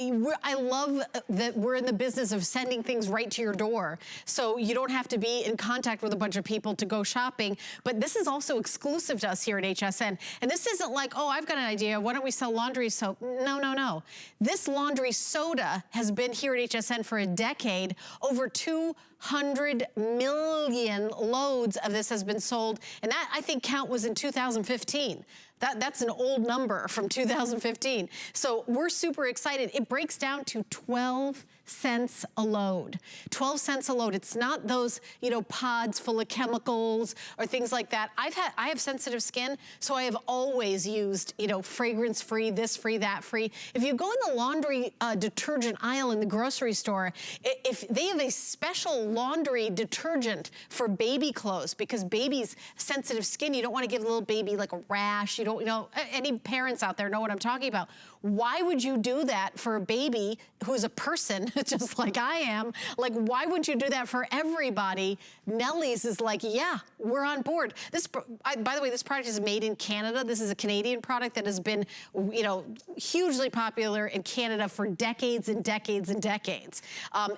I love that we're in the business of sending things right to your door. So you don't have to be in contact with a bunch of people to go shopping. But this is also exclusive to us here at HSN. And this isn't like, oh, I've got an idea. Why don't we sell laundry soap? No, no, no. This laundry soda has been here at HSN for a decade. Over 200 million loads of this has been sold. And that, I think, count was in 2015. That's an old number from 2015. So we're super excited. It breaks down to 12 cents a load. 12 cents a load. It's not those, you know, pods full of chemicals or things like that. I have sensitive skin, so I have always used, you know, fragrance free, this free, that free. If you go in the laundry detergent aisle in the grocery store, if they have a special laundry detergent for baby clothes, because baby's sensitive skin, you don't want to give a little baby like a rash. You don't, you know, any parents out there know what I'm talking about. Why would you do that for a baby who's a person, just like I am? Like, why wouldn't you do that for everybody? Nellie's is like, yeah, we're on board. This, by the way, this product is made in Canada. This is a Canadian product that has been, you know, hugely popular in Canada for decades and decades and decades.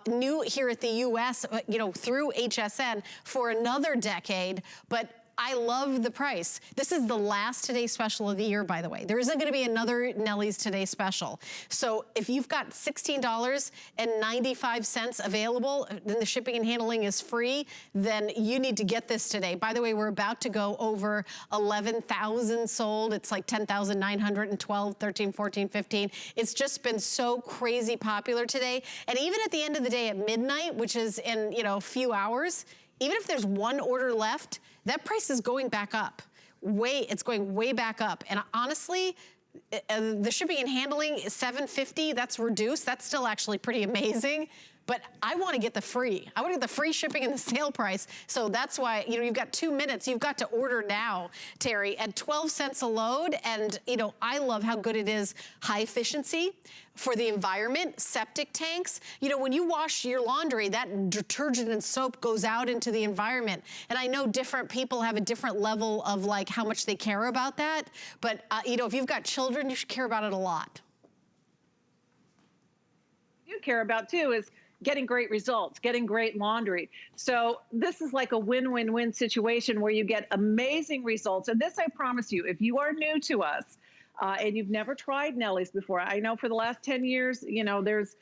New here at the U.S., you know, through HSN for another decade, but I love the price. This is the last Today Special of the year, by the way. There isn't gonna be another Nellie's Today Special. So if you've got $16.95 available, then the shipping and handling is free, then you need to get this today. By the way, we're about to go over 11,000 sold. It's like 10,912, 13, 14, 15. It's just been so crazy popular today. And even at the end of the day at midnight, which is in, you know, a few hours, even if there's one order left, that price is going back up. It's going way back up. And honestly, the shipping and handling is $7.50. That's reduced. That's still actually pretty amazing. But I want to get the free. I want to get the free shipping and the sale price. So that's why, you know, you've got 2 minutes. You've got to order now, Terry, at 12 cents a load. And, you know, I love how good it is. High efficiency for the environment, septic tanks. You know, when you wash your laundry, that detergent and soap goes out into the environment. And I know different people have a different level of like how much they care about that. But, you know, if you've got children, you should care about it a lot. What you care about too is getting great results, getting great laundry. So this is like a win-win-win situation where you get amazing results. And this, I promise you, if you are new to us and you've never tried Nellie's before, I know for the last 10 years, you know, there's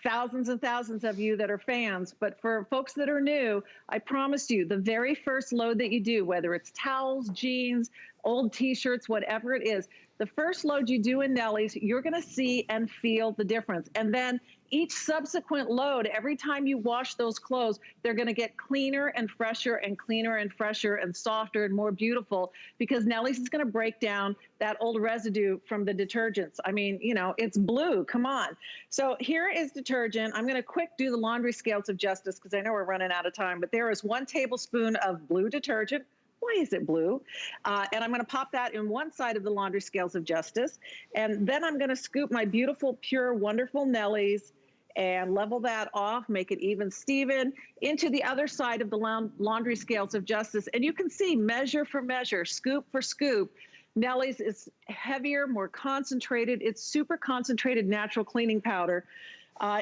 thousands and thousands of you that are fans, but for folks that are new, I promise you, the very first load that you do, whether it's towels, jeans, old t-shirts, whatever it is, the first load you do in Nellie's, you're gonna see and feel the difference. And then each subsequent load, every time you wash those clothes, they're gonna get cleaner and fresher and cleaner and fresher and softer and more beautiful, because Nellie's is gonna break down that old residue from the detergents. I mean, you know, it's blue, come on. So here is detergent. I'm gonna quick do the laundry scales of justice because I know we're running out of time, but there is 1 tablespoon of blue detergent. Why is it blue? And I'm gonna pop that in one side of the laundry scales of justice. And then I'm gonna scoop my beautiful, pure, wonderful Nellie's and level that off, make it even Steven, into the other side of the laundry scales of justice. And you can see measure for measure, scoop for scoop. Nellie's is heavier, more concentrated. It's super concentrated natural cleaning powder.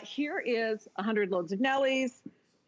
Here is 100 loads of Nellie's.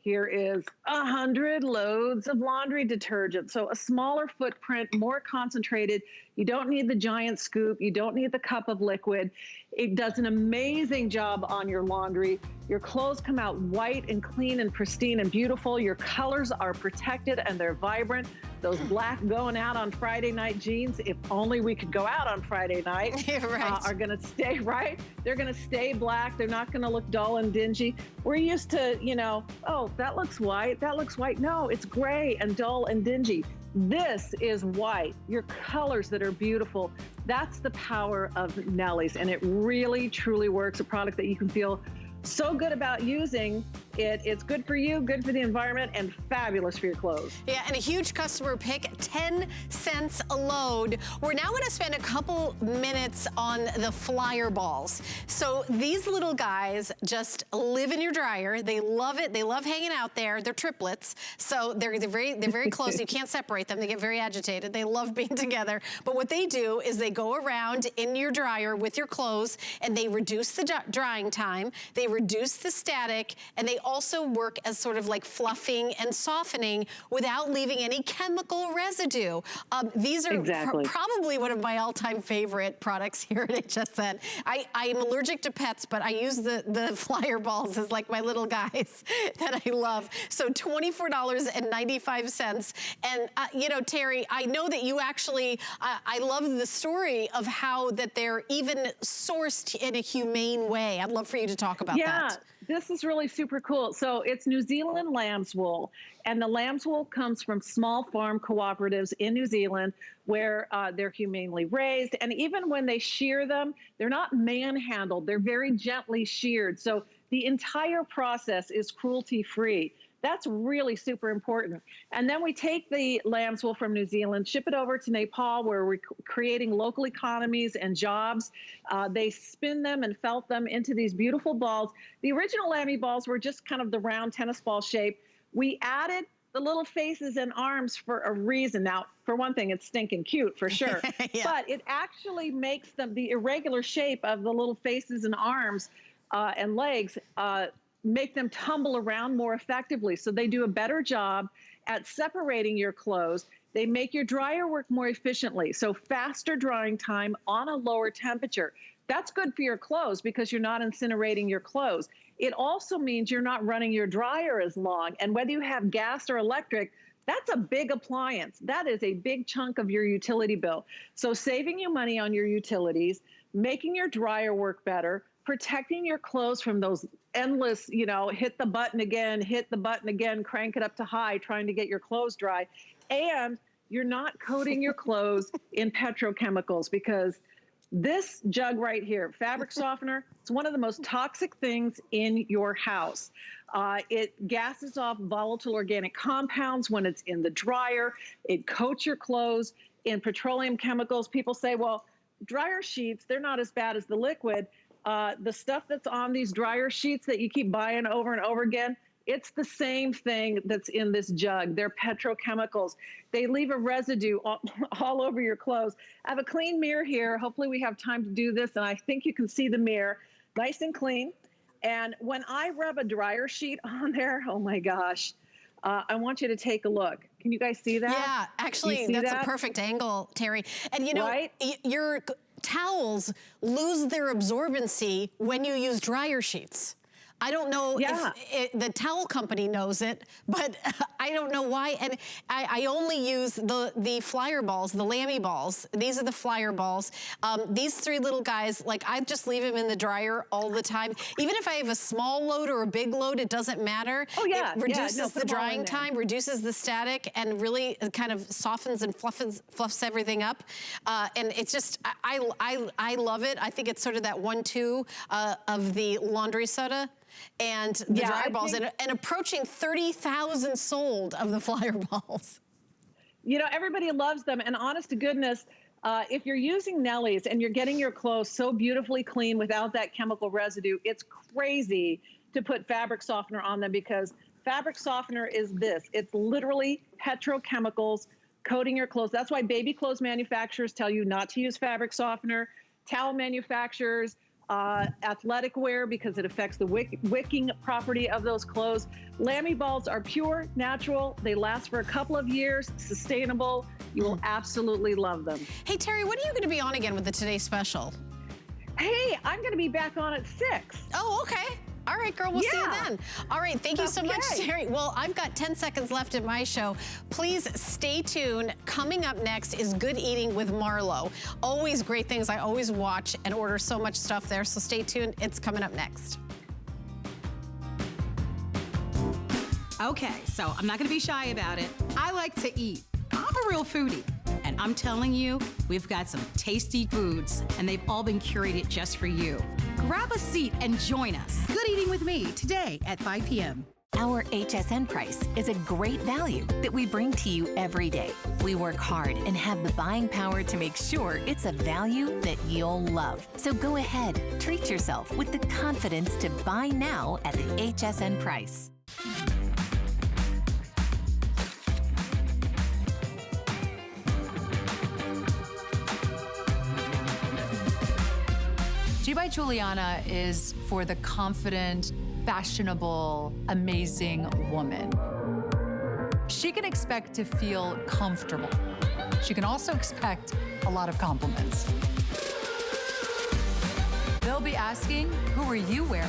Here is 100 loads of laundry detergent. So a smaller footprint, more concentrated. You don't need the giant scoop. You don't need the cup of liquid. It does an amazing job on your laundry. Your clothes come out white and clean and pristine and beautiful. Your colors are protected and they're vibrant. Those black going out on Friday night jeans, if only we could go out on Friday night, right. Are gonna stay, right? They're gonna stay black. They're not gonna look dull and dingy. We're used to, you know, oh, that looks white, that looks white. No, it's gray and dull and dingy. This is white, your colors that are beautiful. That's the power of Nellie's, and it really, truly works. A product that you can feel so good about using It's good for you, good for the environment, and fabulous for your clothes. Yeah, and a huge customer pick, 10 cents a load. We're now gonna spend a couple minutes on the flyer balls. So these little guys just live in your dryer. They love it. They love hanging out there. They're triplets, so they're very close. You can't separate them. They get very agitated. They love being together. But what they do is they go around in your dryer with your clothes, and they reduce the drying time. They reduce the static, and they also work as sort of like fluffing and softening without leaving any chemical residue. These are probably one of my all-time favorite products here at HSN. I am allergic to pets, but I use the flyer balls as like my little guys that I love. So $24.95. And you know, Terry, I know that you actually, I love the story of how that they're even sourced in a humane way. I'd love for you to talk about that. Yeah, this is really super cool. So it's New Zealand lamb's wool, and the lamb's wool comes from small farm cooperatives in New Zealand where they're humanely raised. And even when they shear them, they're not manhandled. They're very gently sheared. So the entire process is cruelty-free. That's really super important. And then we take the lamb's wool from New Zealand, ship it over to Nepal, where we're creating local economies and jobs. They spin them and felt them into these beautiful balls. The original Lammy balls were just kind of the round tennis ball shape. We added the little faces and arms for a reason. Now, for one thing, it's stinking cute for sure, yeah. But it actually makes them, the irregular shape of the little faces and arms and legs, make them tumble around more effectively. So they do a better job at separating your clothes. They make your dryer work more efficiently. So faster drying time on a lower temperature. That's good for your clothes because you're not incinerating your clothes. It also means you're not running your dryer as long. And whether you have gas or electric, that's a big appliance. That is a big chunk of your utility bill. So saving you money on your utilities, making your dryer work better, protecting your clothes from those endless, you know, hit the button again, crank it up to high, trying to get your clothes dry. And you're not coating your clothes in petrochemicals, because this jug right here, fabric softener, it's one of the most toxic things in your house. It gases off volatile organic compounds when it's in the dryer. It coats your clothes in petroleum chemicals. People say, well, dryer sheets, they're not as bad as the liquid. The stuff that's on these dryer sheets that you keep buying over and over again, it's the same thing that's in this jug. They're petrochemicals. They leave a residue all over your clothes. I have a clean mirror here. Hopefully we have time to do this, and I think you can see the mirror. Nice and clean. And when I rub a dryer sheet on there, oh my gosh, I want you to take a look. Can you guys see that? Yeah, actually, that's a perfect angle, Terry. And you know, right? Your towels lose their absorbency when you use dryer sheets. I don't know if the towel company knows it, but I don't know why. And I only use the flyer balls, the Lammy balls. These are the flyer balls. These three little guys, like I just leave them in the dryer all the time. Even if I have a small load or a big load, it doesn't matter. Oh yeah, it reduces the drying time, reduces the static, and really kind of softens and fluffs everything up. And it's just, I love it. I think it's sort of that 1-2 of the laundry soda and the dryer balls, and approaching 30,000 sold of the flyer balls. You know, everybody loves them, and honest to goodness, if you're using Nellie's and you're getting your clothes so beautifully clean without that chemical residue, it's crazy to put fabric softener on them, because fabric softener is this. It's literally petrochemicals coating your clothes. That's why baby clothes manufacturers tell you not to use fabric softener, towel manufacturers, athletic wear, because it affects the wicking property of those clothes. Lammy balls are pure, natural. They last for a couple of years, sustainable. You will absolutely love them. Hey, Terry, when are you going to be on again with the Today Special? Hey, I'm going to be back on at 6. Oh, okay. All right, girl, we'll see you then. All right, thank you so much, Terry. Well, I've got 10 seconds left in my show. Please stay tuned. Coming up next is Good Eating with Marlo. Always great things. I always watch and order so much stuff there, so stay tuned. It's coming up next. Okay, so I'm not gonna be shy about it. I like to eat. I'm a real foodie. And I'm telling you, we've got some tasty foods, and they've all been curated just for you. Grab a seat and join us. Good Eating with Me today at 5 p.m. Our HSN price is a great value that we bring to you every day. We work hard and have the buying power to make sure it's a value that you'll love. So go ahead, treat yourself with the confidence to buy now at the HSN price. G by Juliana is for the confident, fashionable, amazing woman. She can expect to feel comfortable. She can also expect a lot of compliments. They'll be asking, who are you wearing?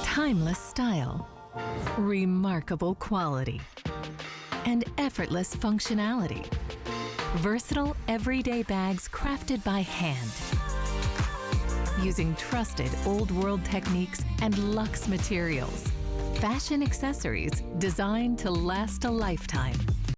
Timeless style, remarkable quality, and effortless functionality. Versatile everyday bags crafted by hand, using trusted old world techniques and luxe materials. Fashion accessories designed to last a lifetime.